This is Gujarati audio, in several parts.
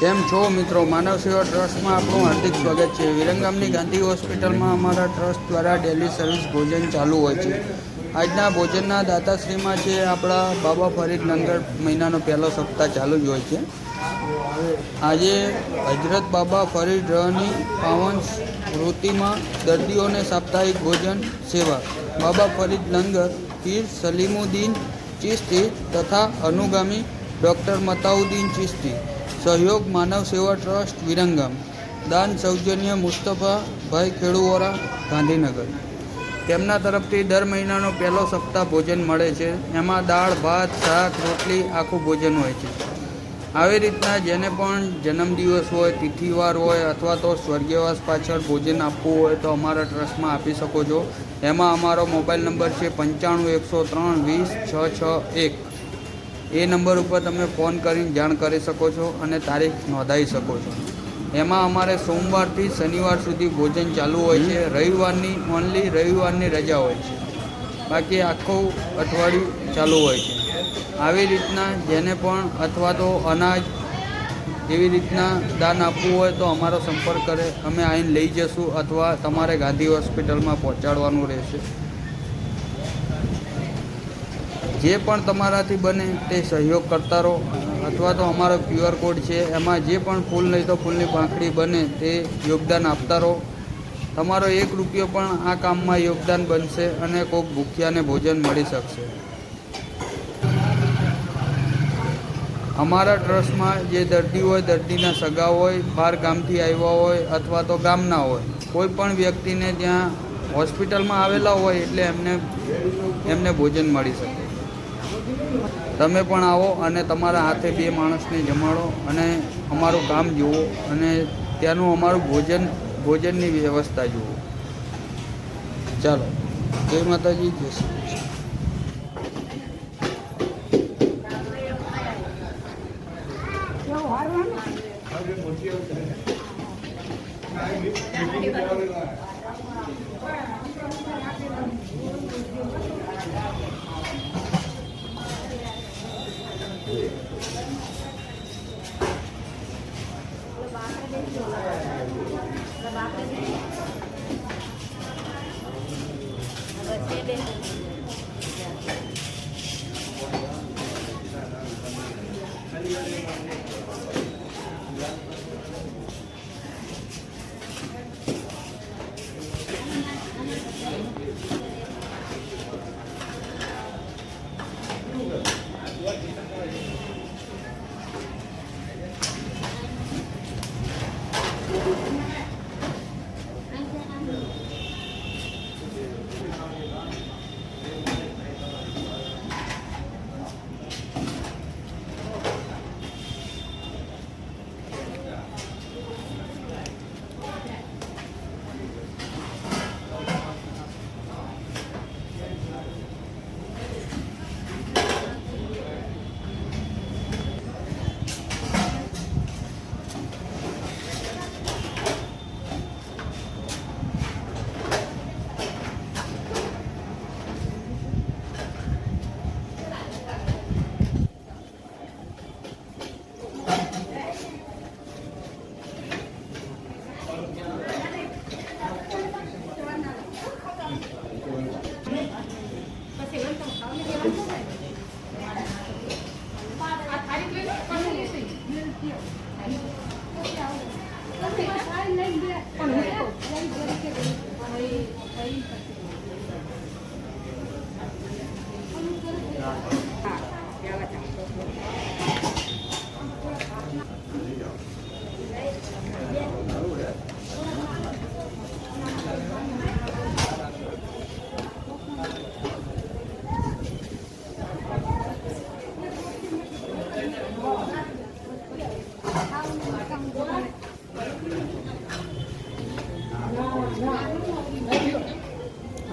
કેમ છો મિત્રો? માનવ સેવા ટ્રસ્ટમાં આપણું હાર્દિક સ્વાગત છે। વિરંગામની ગાંધી હોસ્પિટલમાં અમારા ટ્રસ્ટ દ્વારા ડેલી સર્વિસ ભોજન ચાલુ હોય છે। આજના ભોજનના દાતાશ્રીમાં છે આપણા બાબા ફરીદ લંગર। મહિનાનો પહેલો સપ્તાહ ચાલુ જ હોય છે। આજે હજરત બાબા ફરીદ રહની પાવન સ્મૃતિમાં દર્દીઓને સાપ્તાહિક ભોજન સેવા બાબા ફરીદ લંગર પીર સલીમુદ્દીન ચિશ્તી તથા અનુગામી ડૉક્ટર મતાઉદ્દીન ચિશ્તી। सहयोग मानव सेवा ट्रस्ट विरंगाम। दान सौजन्य मुस्तफाभाई खेड़ूवोरा गांधीनगर। તેમના તરફથી દર મહિનાનો પહેલો સપ્તાહ ભોજન મળે છે। એમાં દાળ ભાત શાક રોટલી આખું ભોજન હોય છે। આવી રીતના જેને પણ જન્મદિવસ હોય તિથિવાર હોય અથવા તો સ્વર્ગવાસ પાછળ ભોજન આપવું હોય તો અમારા ટ્રસ્ટમાં આપી શકો છો। એમાં અમારો મોબાઈલ નંબર છે 95 103 20 661। એ નંબર ઉપર તમે ફોન કરીને જાણ કરી શકો છો અને તારીખ નોંધાવી શકો છો। એમાં અમારે સોમવારથી શનિવાર સુધી ભોજન ચાલુ હોય છે। રવિવારની ઓનલી રવિવારની રજા હોય છે, બાકી આખું અઠવાડિયું ચાલુ હોય છે। આવી રીતના જેને પણ અથવા તો અનાજ એવી રીતના દાન આપવું હોય તો અમારો સંપર્ક કરે, અમે આવીને લઈ જશું અથવા તમારે ગાંધી હોસ્પિટલમાં પહોંચાડવાનું રહેશે। જે પણ તમારાથી બને તે સહયોગ કરતા રહો અથવા તો અમારો QR કોડ છે એમાં જે પણ ફૂલ નહીં તો ફૂલની પાંખડી બને તે યોગદાન આપતા રહો। તમારો 1 રૂપિયો પણ આ કામમાં યોગદાન બનશે અને કોઈક ભૂખ્યાને ભોજન મળી શકશે। અમારા ટ્રસ્ટમાં જે દર્દી હોય, દર્દીના સગા હોય, બહાર ગામથી આવ્યા હોય અથવા તો ગામના હોય, કોઈ પણ વ્યક્તિને ત્યાં હોસ્પિટલમાં આવેલા હોય એટલે એમને ભોજન મળી શકે। તમે પણ આવો અને તમારા હાથે 2 માણસને જમાડો અને અમારું કામ જુઓ અને ત્યાંનું અમારું ભોજનની વ્યવસ્થા જુઓ। ચાલો, જય માતાજી, જય શ્રી કૃષ્ણ।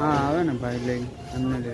हाँ आवे ने भाई लई अમને ले